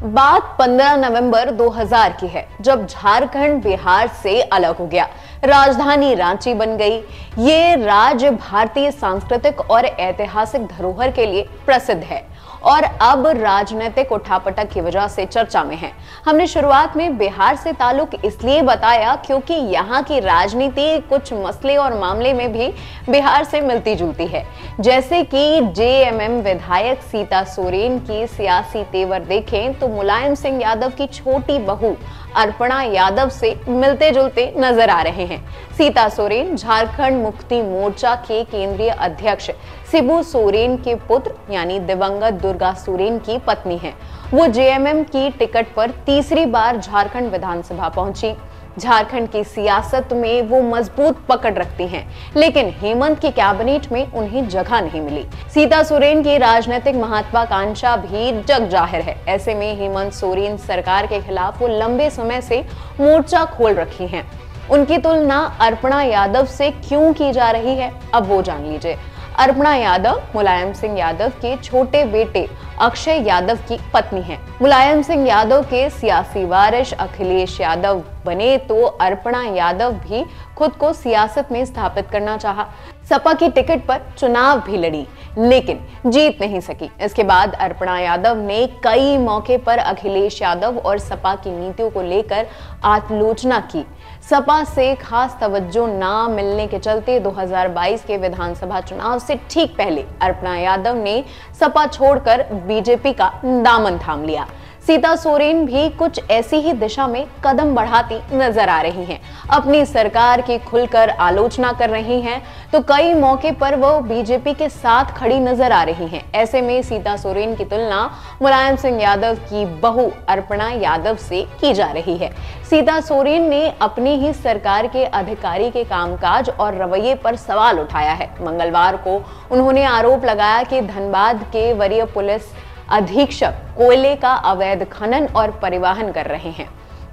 बात 15 नवंबर 2000 की है, जब झारखंड बिहार से अलग हो गया, राजधानी रांची बन गई। ये राज्य भारतीय सांस्कृतिक और ऐतिहासिक धरोहर के लिए प्रसिद्ध है और अब राजनीतिक उठापटक की वजह से चर्चा में है। हमने शुरुआत में बिहार से ताल्लुक इसलिए बताया क्योंकि यहाँ की राजनीति कुछ मसले और मामले में भी बिहार से मिलती जुलती है। जैसे कि जेएमएम विधायक सीता सोरेन की सियासी तेवर देखें तो मुलायम सिंह यादव की छोटी बहू अर्पणा यादव से मिलते जुलते नजर आ रहे हैं। सीता सोरेन झारखंड मुक्ति मोर्चा के केंद्रीय अध्यक्ष शिबू सोरेन के पुत्र यानी दिवंगत दुर्गा सोरेन की पत्नी हैं। वो जेएमएम की टिकट पर तीसरी बार झारखंड विधानसभा पहुंची। झारखंड की सियासत में वो मजबूत पकड़ रखती हैं, लेकिन हेमंत की कैबिनेट में उन्हें जगह नहीं मिली। सीता सोरेन की राजनीतिक महत्वाकांक्षा भी जग जाहिर है। ऐसे में हेमंत सोरेन सरकार के खिलाफ वो लंबे समय से मोर्चा खोल रखी हैं। उनकी तुलना अर्पणा यादव से क्यों की जा रही है, अब वो जान लीजिए। अर्पणा यादव मुलायम सिंह यादव के छोटे बेटे अक्षय यादव की पत्नी है। मुलायम सिंह यादव के सियासी वारिस अखिलेश यादव बने तो अर्पणा यादव भी खुद को सियासत में स्थापित करना चाहा। सपा की टिकट पर चुनाव भी लड़ी, लेकिन जीत नहीं सकी। इसके बाद अर्पणा यादव ने कई मौके पर अखिलेश यादव और सपा की नीतियों को लेकर आलोचना की। सपा से खास तवज्जो ना मिलने के चलते 2022 के विधानसभा चुनाव से ठीक पहले अर्पणा यादव ने सपा छोड़कर बीजेपी का दामन थाम लिया। सीता सोरेन भी कुछ ऐसी ही दिशा में कदम बढ़ाती नजर आ रही हैं। अपनी सरकार की खुलकर आलोचना कर रही हैं, तो कई मौके पर वो बीजेपी के साथ खड़ी नजर आ रही हैं। ऐसे में सीता सोरेन की तुलना मुलायम सिंह यादव की बहू अर्पणा यादव से की जा रही है। सीता सोरेन ने अपनी ही सरकार के अधिकारी के कामकाज और रवैये पर सवाल उठाया है। मंगलवार को उन्होंने आरोप लगाया कि धनबाद के वरीय पुलिस अधीक्षक कोयले का अवैध खनन और परिवहन कर रहे हैं।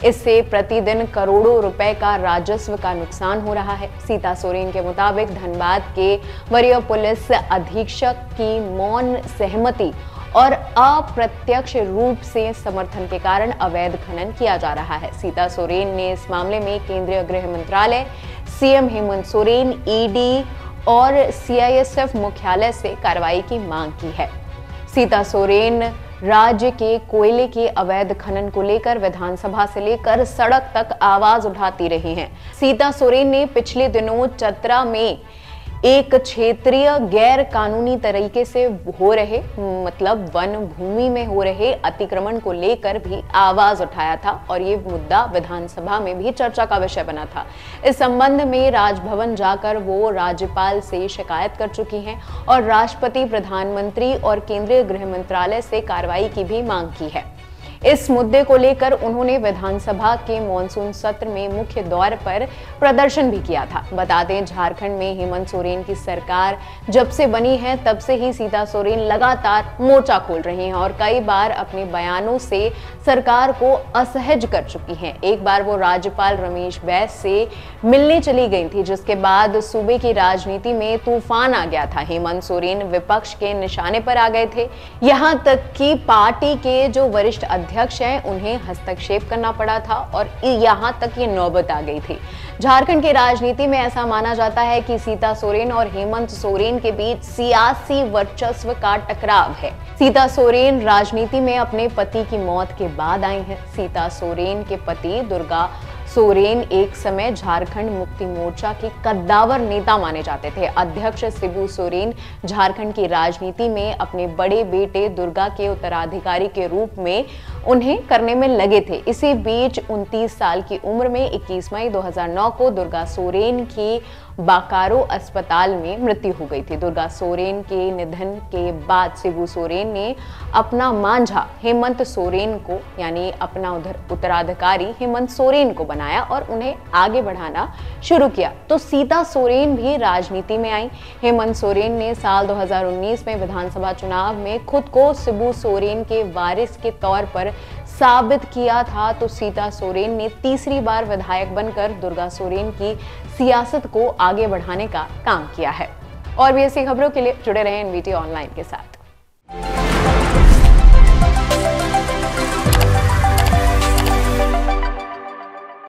इससे प्रतिदिन करोड़ों रुपए का राजस्व का नुकसान हो रहा है। सीता सोरेन के मुताबिक धनबाद के वरीय पुलिस अधीक्षक की मौन सहमति और अप्रत्यक्ष रूप से समर्थन के कारण अवैध खनन किया जा रहा है। सीता सोरेन ने इस मामले में केंद्रीय गृह मंत्रालय, सीएम हेमंत सोरेन, ईडी और सीआईएसएफ मुख्यालय से कार्रवाई की मांग की है। सीता सोरेन राज्य के कोयले के अवैध खनन को लेकर विधानसभा से लेकर सड़क तक आवाज उठाती रही हैं। सीता सोरेन ने पिछले दिनों चतरा में एक क्षेत्रीय गैर कानूनी तरीके से हो रहे मतलब वन भूमि में हो रहे अतिक्रमण को लेकर भी आवाज उठाया था और ये मुद्दा विधानसभा में भी चर्चा का विषय बना था। इस संबंध में राजभवन जाकर वो राज्यपाल से शिकायत कर चुकी हैं और राष्ट्रपति, प्रधानमंत्री और केंद्रीय गृह मंत्रालय से कार्रवाई की भी मांग की है। इस मुद्दे को लेकर उन्होंने विधानसभा के मॉनसून सत्र में मुख्य द्वार पर प्रदर्शन भी किया था। बता दें, झारखंड में हेमंत सोरेन की सरकार जब से बनी है तब से ही सीता सोरेन लगातार मोर्चा खोल रही हैं और कई बार अपने बयानों से सरकार को असहज कर चुकी हैं। एक बार वो राज्यपाल रमेश बैस से मिलने चली गई थी, जिसके बाद सूबे की राजनीति में तूफान आ गया था। हेमंत सोरेन विपक्ष के निशाने पर आ गए थे, यहाँ तक कि पार्टी के जो वरिष्ठ अध्यक्ष हैं उन्हें हस्तक्षेप करना पड़ा था और यहां तक ये नौबत आ गई थी। झारखंड की राजनीति में ऐसा माना जाता है कि सीता सोरेन और हेमंत सोरेन के बीच सियासी वर्चस्व का टकराव है। सीता सोरेन राजनीति में अपने पति की मौत के बाद आई हैं। सीता सोरेन के पति दुर्गा सोरेन एक समय झारखंड मुक्ति मोर्चा के कद्दावर नेता माने जाते थे। अध्यक्ष शिबू सोरेन झारखंड की राजनीति में अपने बड़े बेटे दुर्गा के उत्तराधिकारी के रूप में उन्हें करने में लगे थे। इसी बीच 29 साल की उम्र में 21 मई 2009 को दुर्गा सोरेन की बाकारो अस्पताल में मृत्यु हो गई थी। दुर्गा सोरेन के निधन के बाद शिबू सोरेन ने अपना मांझा हेमंत सोरेन को यानी अपना उत्तराधिकारी हेमंत सोरेन को बनाया और उन्हें आगे बढ़ाना शुरू किया। तो सीता सोरेन भी राजनीति में आई। हेमंत सोरेन ने साल 2019 में विधानसभा चुनाव में खुद को शिबू सोरेन के वारिस के तौर पर साबित किया था, तो सीता सोरेन ने तीसरी बार विधायक बनकर दुर्गा सोरेन की सियासत को आगे बढ़ाने का काम किया है। और भी ऐसी खबरों के लिए जुड़े रहें एनवीटी ऑनलाइन के साथ।